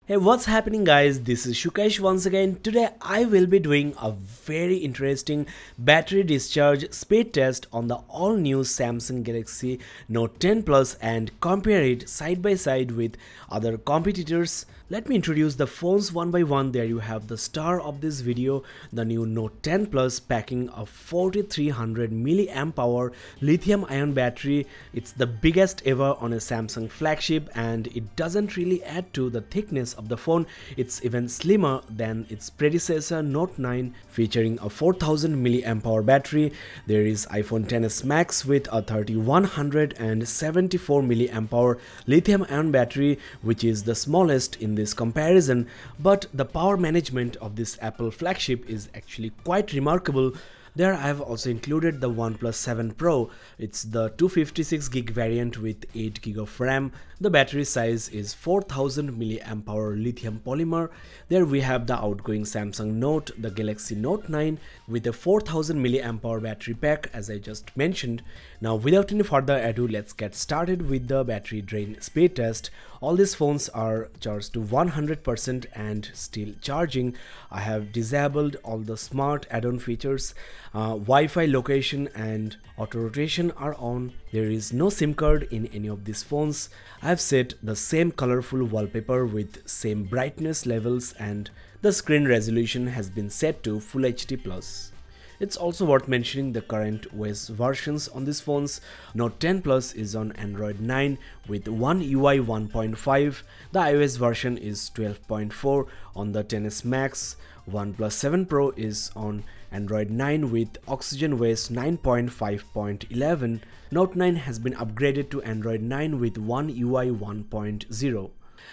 Hey, what's happening guys? This is Shukesh once again. Today I will be doing a very interesting battery discharge speed test on the all new Samsung Galaxy Note 10 Plus and compare it side by side with other competitors. Let me introduce the phones one by one. There you have the star of this video, the new Note 10 Plus packing a 4300 mAh lithium ion battery. It's the biggest ever on a Samsung flagship and it doesn't really add to the thickness of the phone. It's even slimmer than its predecessor Note 9 featuring a 4000 mAh battery. There is iPhone XS Max with a 3174 mAh lithium ion battery, which is the smallest in this comparison, but the power management of this Apple flagship is actually quite remarkable. There I have also included the OnePlus 7 Pro. It's the 256GB variant with 8GB of RAM. The battery size is 4000 mAh lithium polymer. There we have the outgoing Samsung Note, the Galaxy Note 9 with a 4000 mAh battery pack as I just mentioned. Now without any further ado, let's get started with the battery drain speed test. All these phones are charged to 100% and still charging. I have disabled all the smart add-on features. Wi-Fi location and auto rotation are on. There is no SIM card in any of these phones. I have set the same colorful wallpaper with same brightness levels and the screen resolution has been set to Full HD+. It's also worth mentioning the current OS versions on these phones. Note 10 Plus is on Android 9 with One UI 1.5. The iOS version is 12.4 on the XS Max. OnePlus 7 Pro is on Android 9 with Oxygen OS 9.5.11. Note 9 has been upgraded to Android 9 with One UI 1.0.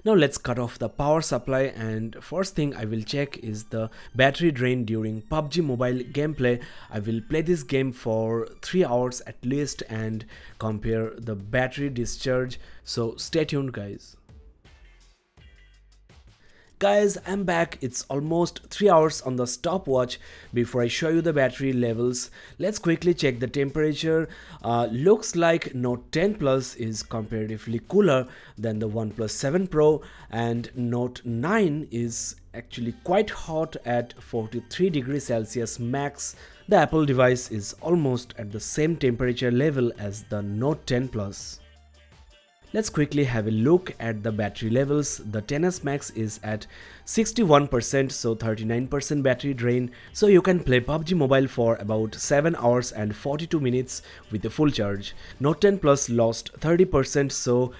Now let's cut off the power supply and first thing I will check is the battery drain during PUBG Mobile gameplay. I will play this game for 3 hours at least and compare the battery discharge, so stay tuned guys. Guys, I'm back. It's almost 3 hours on the stopwatch. Before I show you the battery levels, let's quickly check the temperature. Looks like Note 10 Plus is comparatively cooler than the OnePlus 7 Pro and Note 9 is actually quite hot at 43 degrees Celsius max. The Apple device is almost at the same temperature level as the Note 10 Plus. Let's quickly have a look at the battery levels. The XS Max is at 61%, so 39% battery drain, so you can play PUBG Mobile for about 7 hours and 42 minutes with a full charge. Note 10 Plus lost 30%, so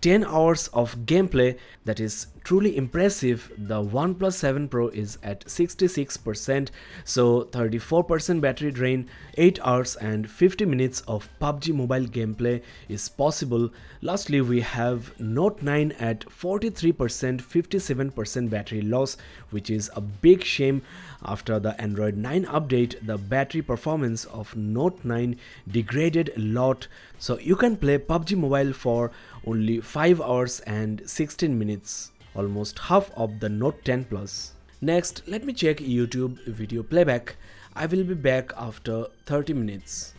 10 hours of gameplay. That is truly impressive. The OnePlus 7 Pro is at 66%, so 34% battery drain, 8 hours and 50 minutes of PUBG Mobile gameplay is possible. Lastly, we have Note 9 at 43%, 57% battery loss, which is a big shame. After the Android 9 update, the battery performance of Note 9 degraded a lot, so you can play PUBG Mobile for only 5 hours and 16 minutes, almost half of the Note 10 Plus. Next, let me check YouTube video playback. I will be back after 30 minutes.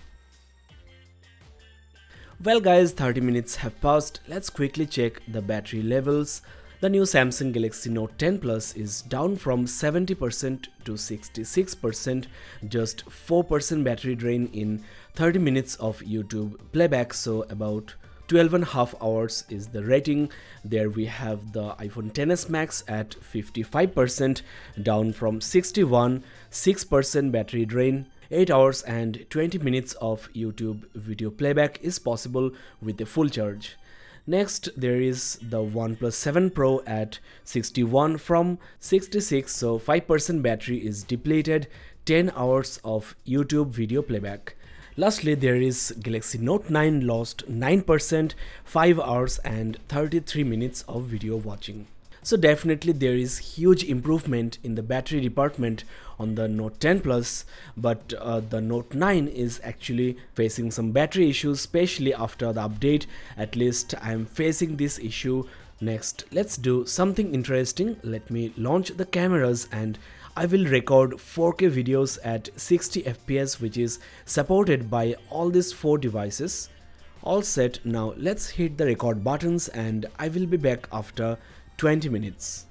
Well guys, 30 minutes have passed. Let's quickly check the battery levels. The new Samsung Galaxy Note 10 Plus is down from 70% to 66%, just 4% battery drain in 30 minutes of YouTube playback, so about 12.5 hours is the rating. There we have the iPhone XS Max at 55%, down from 61, 6% battery drain. 8 hours and 20 minutes of YouTube video playback is possible with a full charge. Next, there is the OnePlus 7 Pro at 61 from 66, so 5% battery is depleted, 10 hours of YouTube video playback. Lastly, there is Galaxy Note 9 lost 9%, 5 hours and 33 minutes of video watching. So definitely there is huge improvement in the battery department on the Note 10 Plus, but the Note 9 is actually facing some battery issues, especially after the update. At least I am facing this issue. Next, let's do something interesting. Let me launch the cameras and I will record 4K videos at 60 FPS, which is supported by all these 4 devices. All set. Now let's hit the record buttons and I will be back after 20 minutes.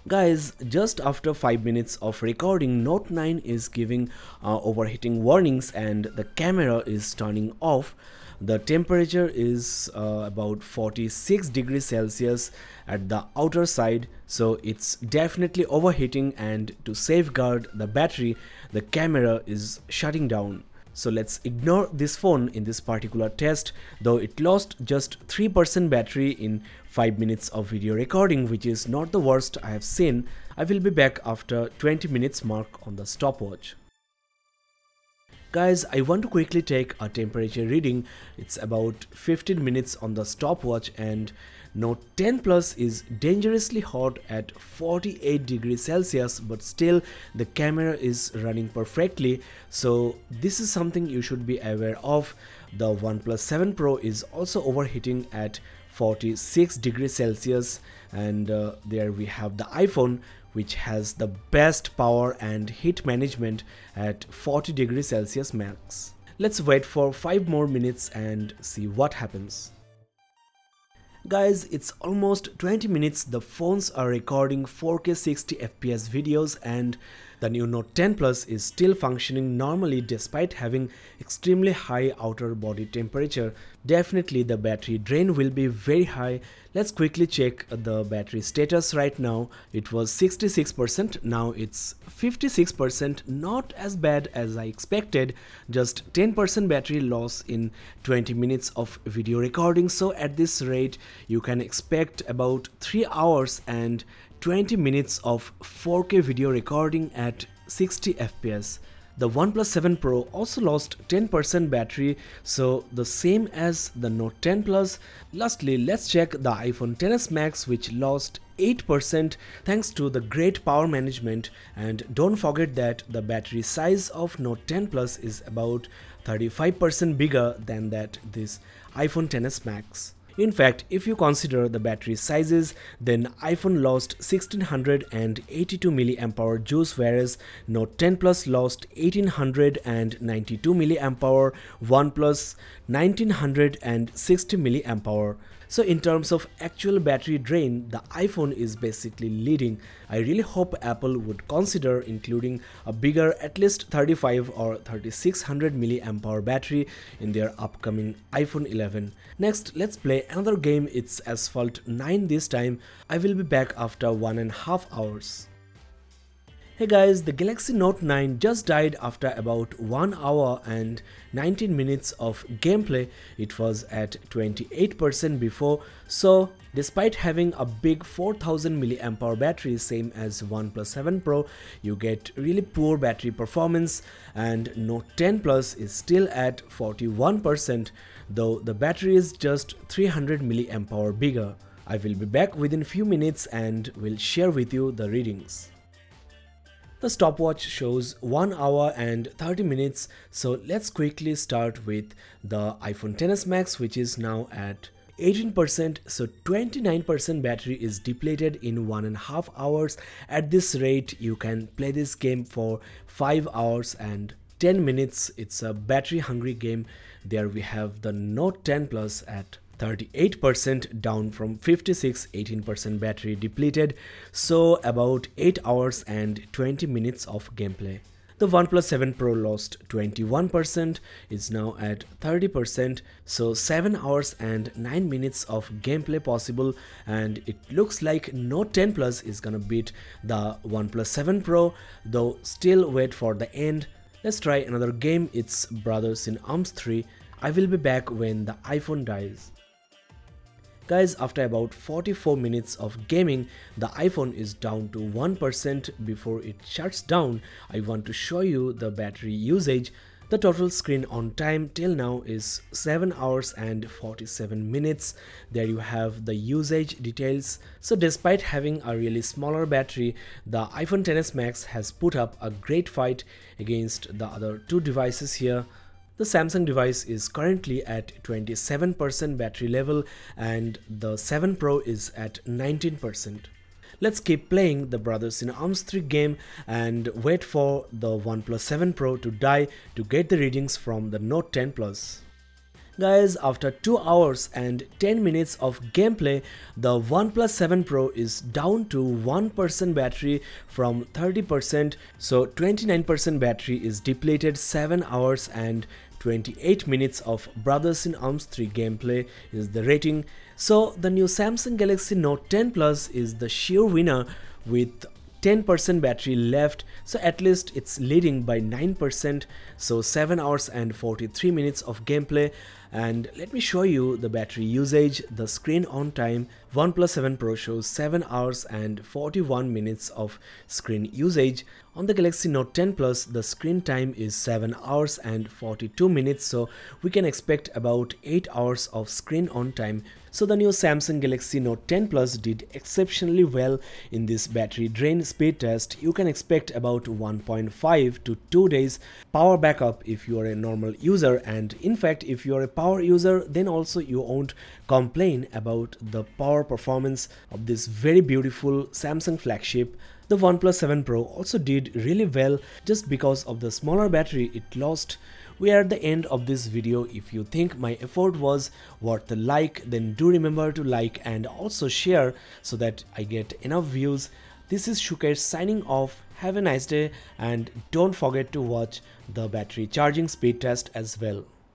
Guys, just after 5 minutes of recording, Note 9 is giving overheating warnings and the camera is turning off. The temperature is about 46 degrees Celsius at the outer side, so it's definitely overheating, and to safeguard the battery, the camera is shutting down. So let's ignore this phone in this particular test, though it lost just 3% battery in 5 minutes of video recording, which is not the worst I have seen. I will be back after 20 minutes mark on the stopwatch. Guys, I want to quickly take a temperature reading. It's about 15 minutes on the stopwatch, and Note 10 Plus is dangerously hot at 48 degrees Celsius, but still the camera is running perfectly, so this is something you should be aware of. The OnePlus 7 Pro is also overheating at 46 degrees Celsius, and there we have the iPhone, which has the best power and heat management at 40 degrees Celsius max. Let's wait for 5 more minutes and see what happens. Guys, it's almost 20 minutes. The phones are recording 4K 60 FPS videos, and the new Note 10 Plus is still functioning normally despite having extremely high outer body temperature. Definitely the battery drain will be very high. Let's quickly check the battery status right now. It was 66%, now it's 56%, not as bad as I expected. Just 10% battery loss in 20 minutes of video recording. So at this rate, you can expect about 3 hours and 20 minutes of 4K video recording at 60 FPS. The OnePlus 7 Pro also lost 10% battery, so the same as the Note 10 Plus. Lastly, let's check the iPhone XS Max, which lost 8% thanks to the great power management. And don't forget that the battery size of Note 10 Plus is about 35% bigger than this iPhone XS Max. In fact, if you consider the battery sizes, then iPhone lost 1682 mAh juice, whereas Note 10 Plus lost 1892 mAh, OnePlus 1960 mAh. So in terms of actual battery drain, the iPhone is basically leading. I really hope Apple would consider including a bigger, at least 35 or 3600 mAh battery in their upcoming iPhone 11. Next, let's play another game. It's Asphalt 9 this time. I will be back after 1.5 hours. Hey guys, the Galaxy Note 9 just died after about 1 hour and 19 minutes of gameplay. It was at 28% before, so despite having a big 4000 mAh battery, same as OnePlus 7 Pro, you get really poor battery performance, and Note 10 Plus is still at 41%, though the battery is just 300 mAh bigger. I will be back within few minutes and will share with you the readings. The stopwatch shows 1 hour and 30 minutes, so let's quickly start with the iPhone XS Max, which is now at 18%, so 29% battery is depleted in 1.5 hours. At this rate, you can play this game for 5 hours and 10 minutes. It's a battery hungry game. There we have the Note 10 Plus at 38%, down from 56, 18% battery depleted, so about 8 hours and 20 minutes of gameplay. The OnePlus 7 Pro lost 21%, is now at 30%, so 7 hours and 9 minutes of gameplay possible, and it looks like Note 10 Plus is gonna beat the OnePlus 7 Pro, though still wait for the end. Let's try another game. It's Brothers in Arms 3. I will be back when the iPhone dies. Guys, after about 44 minutes of gaming, the iPhone is down to 1%. Before it shuts down, I want to show you the battery usage. The total screen on time till now is 7 hours and 47 minutes. There you have the usage details. So despite having a really smaller battery, the iPhone XS Max has put up a great fight against the other two devices here. The Samsung device is currently at 27% battery level and the 7 Pro is at 19%. Let's keep playing the Brothers in Arms 3 game and wait for the OnePlus 7 Pro to die to get the readings from the Note 10 Plus. Guys, after 2 hours and 10 minutes of gameplay, the OnePlus 7 Pro is down to 1% battery from 30%, so 29% battery is depleted. 7 hours and 28 minutes of Brothers in Arms 3 gameplay is the rating. So the new Samsung Galaxy Note 10 Plus is the sheer winner with 10% battery left, so at least it's leading by 9%. So 7 hours and 43 minutes of gameplay. And let me show you the battery usage, the screen on time. OnePlus 7 Pro shows 7 hours and 41 minutes of screen usage. On the Galaxy Note 10 Plus, the screen time is 7 hours and 42 minutes, so we can expect about 8 hours of screen on time. So the new Samsung Galaxy Note 10 Plus did exceptionally well in this battery drain speed test. You can expect about 1.5 to 2 days power backup if you are a normal user, and in fact if you are a power user, then also you won't complain about the power performance of this very beautiful Samsung flagship. The OnePlus 7 Pro also did really well just because of the smaller battery it lost. We are at the end of this video. If you think my effort was worth the like, then do remember to like and also share so that I get enough views. This is Shukesh signing off. Have a nice day and don't forget to watch the battery charging speed test as well.